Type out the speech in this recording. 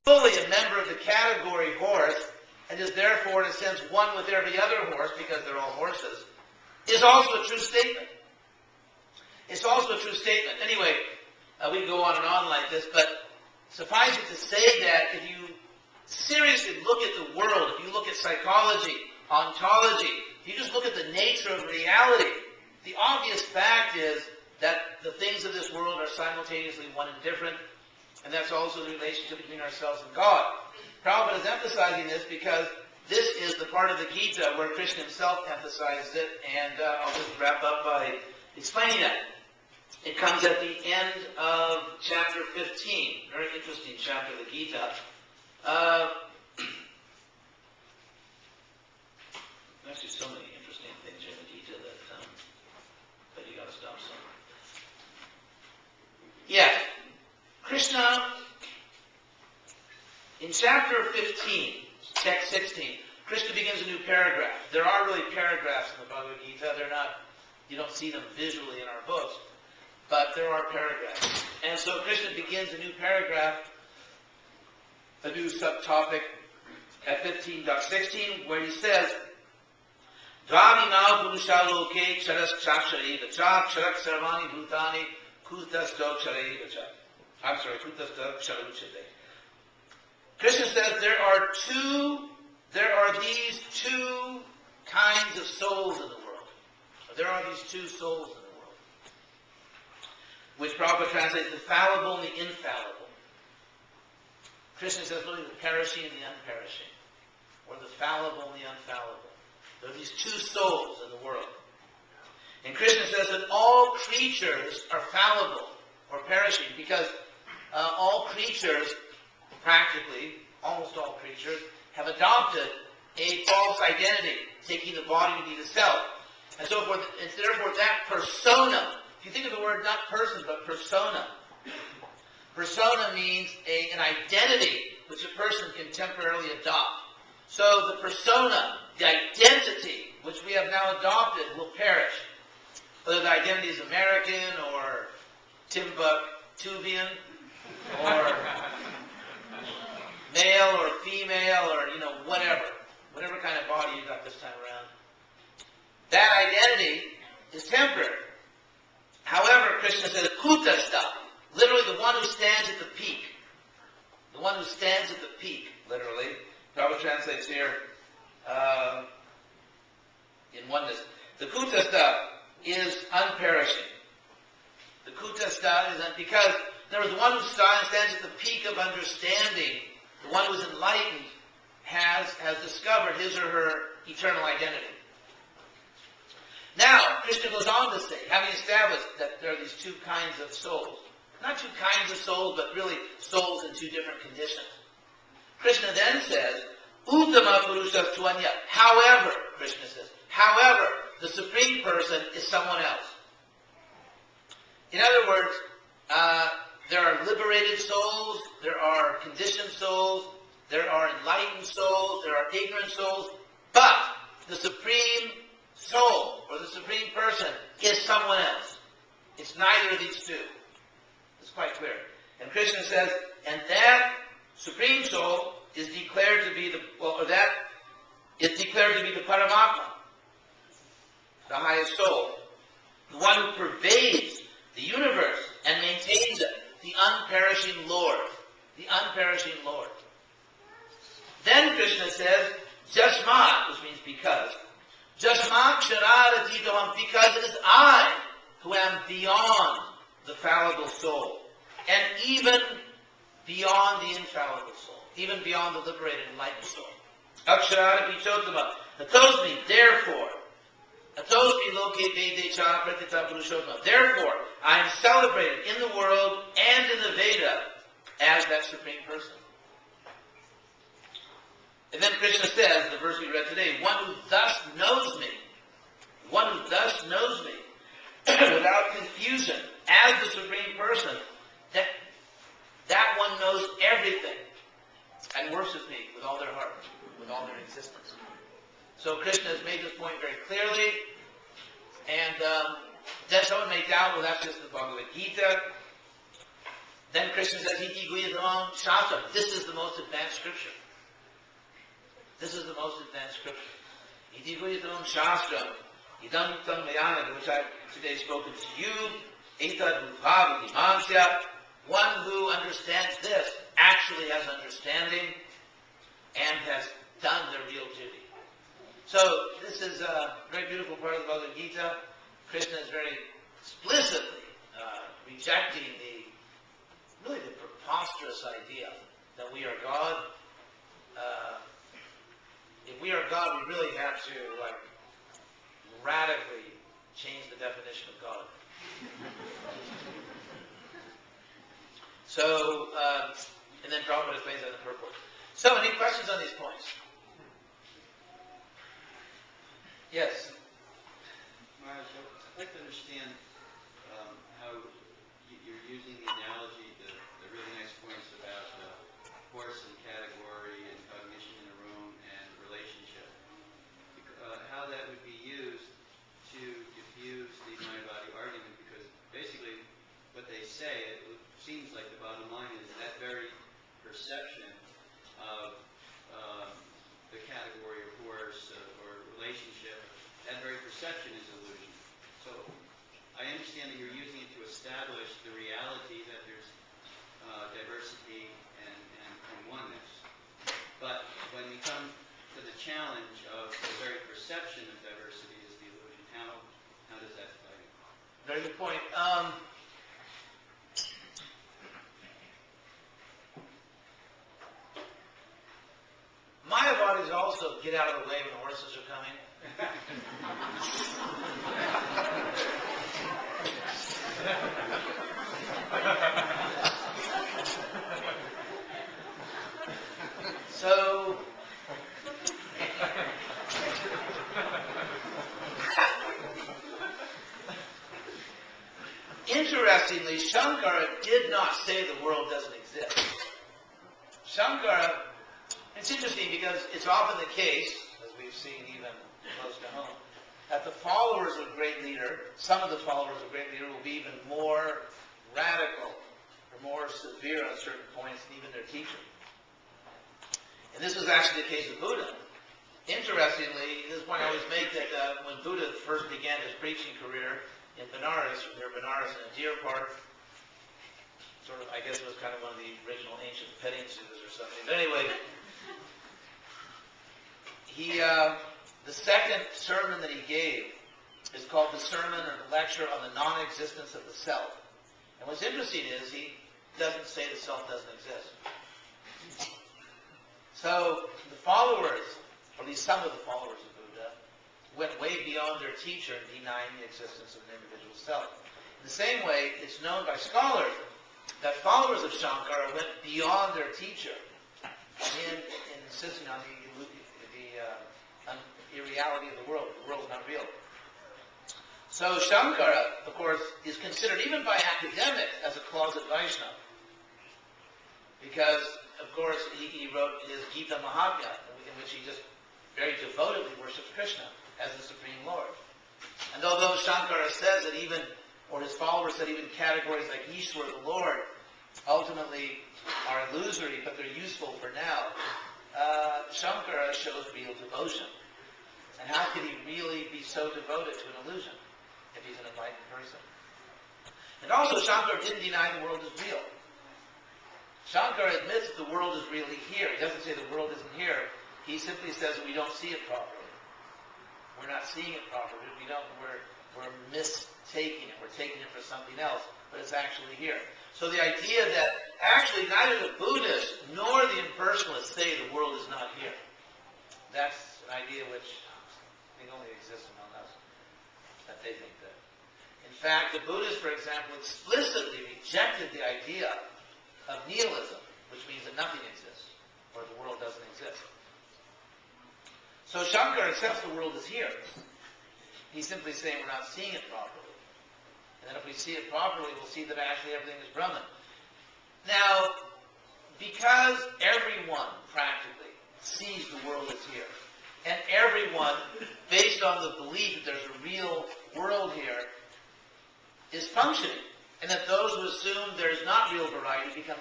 fully a member of the category horse, and is therefore, in a sense, one with every other horse, because they're all horses, is also a true statement. It's also a true statement. Anyway, we can go on and on like this, but suffice it to say that if you seriously look at the world, if you look at psychology, ontology, if you just look at the nature of reality, the obvious fact is that the things of this world are simultaneously one and different, and that's also the relationship between ourselves and God. Prabhupada is emphasizing this because this is the part of the Gita where Krishna himself emphasized it, and I'll just wrap up by explaining that. It comes at the end of chapter 15. Very interesting chapter of the Gita. Actually, so many interesting things in the Gita that you got to stop somewhere. Yeah. Krishna, in chapter 15, text 16, Krishna begins a new paragraph. There are really paragraphs in the Bhagavad Gita. They're not, you don't see them visually in our books, but there are paragraphs. And so Krishna begins a new paragraph, a new subtopic at 15.16, where he says, Dvavinau Purusha Loke Charas Chakshariva Cha Charak Sarvani Bhutani Kutasto Charaiva Cha. I'm sorry, Kutasto Charuchate. Krishna says there are these two kinds of souls in the world. There are these two souls in the world, which Prabhupada translates the fallible and the infallible. Krishna says, look at the perishing and the unperishing, or the fallible and the unfallible. There are these two souls in the world. And Krishna says that all creatures are fallible or perishing because all creatures, practically, almost all creatures, have adopted a false identity, taking the body to be the self. And so forth. And therefore that persona, if you think of the word not person, but persona. Persona means an identity which a person can temporarily adopt. So the persona, the identity which we have now adopted, will perish. Whether the identity is American or Timbuktuvian or male or female or, whatever kind of body you got this time around. That identity is temporary. However, Krishna says, Kutastha, literally the one who stands at the peak. The one who stands at the peak, literally. Prabhupada translates here in oneness. The Kutastha is unperishing. The Kutastha is because there is the one who stands at the peak of understanding. The one who is enlightened has discovered his or her eternal identity. Now, Krishna goes on to say, having established that there are these two kinds of souls, not two kinds of souls, but really souls in two different conditions. Krishna then says, Uttama Purusha Tvanya. However, Krishna says, however, the Supreme Person is someone else. In other words, there are liberated souls, there are conditioned souls, there are enlightened souls, there are ignorant souls, but the Supreme Soul, or the Supreme Person, is someone else. It's neither of these two. It's quite clear. And Krishna says, and that Supreme Soul is declared to be the Paramatma, the highest soul, the one who pervades the universe and maintains it, the unperishing Lord. The unperishing Lord. Then Krishna says, Jasmat, which means because. Jasmat Ksharadadidaham, because it is I who am beyond the fallible soul, and even beyond the infallible soul, even beyond the liberated enlightened soul. Aksharada Vichotama, Atosmi, therefore, Atosmi loke vedecha pratita purushottama. Therefore, I am celebrated in the world and in the Veda as that Supreme Person. And then Krishna says, the verse we read today, one who thus knows me, without confusion, as the Supreme Person, that one knows everything and worships me with all their heart, with all their existence. So Krishna has made this point very clearly, and then someone may doubt, well, that's just the Bhagavad Gita. Then Krishna says, Iti Guyadamam Shastra. This is the most advanced scripture. This is the most advanced scripture. Iti Guyadamam Shastra. Idam Tam Mayana, which I've today spoken to you. Etad Bhava Dimansya. One who understands this actually has understanding and has done their real duty. So, this is a very beautiful part of the Bhagavad Gita. Krishna is very explicitly rejecting the preposterous idea that we are God. If we are God, we really have to radically change the definition of God. So, and then Prabhupada explains that in the purport. So, any questions on these points? Yes. Maharaj, I'd like to understand how you're using the analogy, the really nice points about the horse and category and cognition in a room and relationship. How that would be used to diffuse the mind-body argument, because basically what they say, it seems like the bottom line is that very perception of the category of horse or relationship, that very perception is illusion. So I understand that you're using it to establish the reality that there's diversity and oneness. But when we come to the challenge of the very perception of diversity is the illusion, how does that play? Very good point. Mayavadis also get out of the way when the horses are coming. So, interestingly, Shankara did not say the world doesn't exist. Shankara, it's interesting because it's often the case, as we've seen even close to home, that the followers of a great leader, some of the followers of a great leader will be even more radical or more severe on certain points than even their teacher. And this was actually the case of Buddha. Interestingly, this point I always make that when Buddha first began his preaching career in Benares, near Benares in a deer park, sort of, I guess it was kind of one of the original ancient petting zoos or something. But anyway, the second sermon that he gave is called the sermon or the lecture on the non-existence of the self. And what's interesting is he doesn't say the self doesn't exist. So the followers, or at least some of the followers of Buddha, went way beyond their teacher in denying the existence of an individual self. In the same way, it's known by scholars that followers of Shankara went beyond their teacher in insisting on the irreality of the world. The world is not real. So Shankara, of course, is considered even by academics as a closet Vaishnava. Because, of course, he wrote his Gita Mahatmya, in which he just very devotedly worships Krishna as the Supreme Lord. And although Shankara says that even, or his followers said even categories like Ishwar, the Lord, ultimately are illusory, but they're useful for now, Shankara shows real devotion. And how could he really be so devoted to an illusion if he's an enlightened person? And also, Shankara didn't deny the world is real. Shankara admits that the world is really here. He doesn't say the world isn't here. He simply says that we don't see it properly. We're not seeing it properly. We're mistaking it. We're taking it for something else, but it's actually here. So the idea that actually neither the Buddhists nor the impersonalists say the world is not here. That's an idea which I think only exists among us, that they think that. In fact, the Buddhists, for example, explicitly rejected the idea of nihilism, which means that nothing exists, or the world doesn't exist. So Shankara accepts the world is here. He's simply saying we're not seeing it properly. And then if we see it properly, we'll see that actually everything is Brahman. Now, because everyone practically sees the world is here, and everyone, based on the belief that there's a real world here, is functioning. and that those who assume there is not real variety become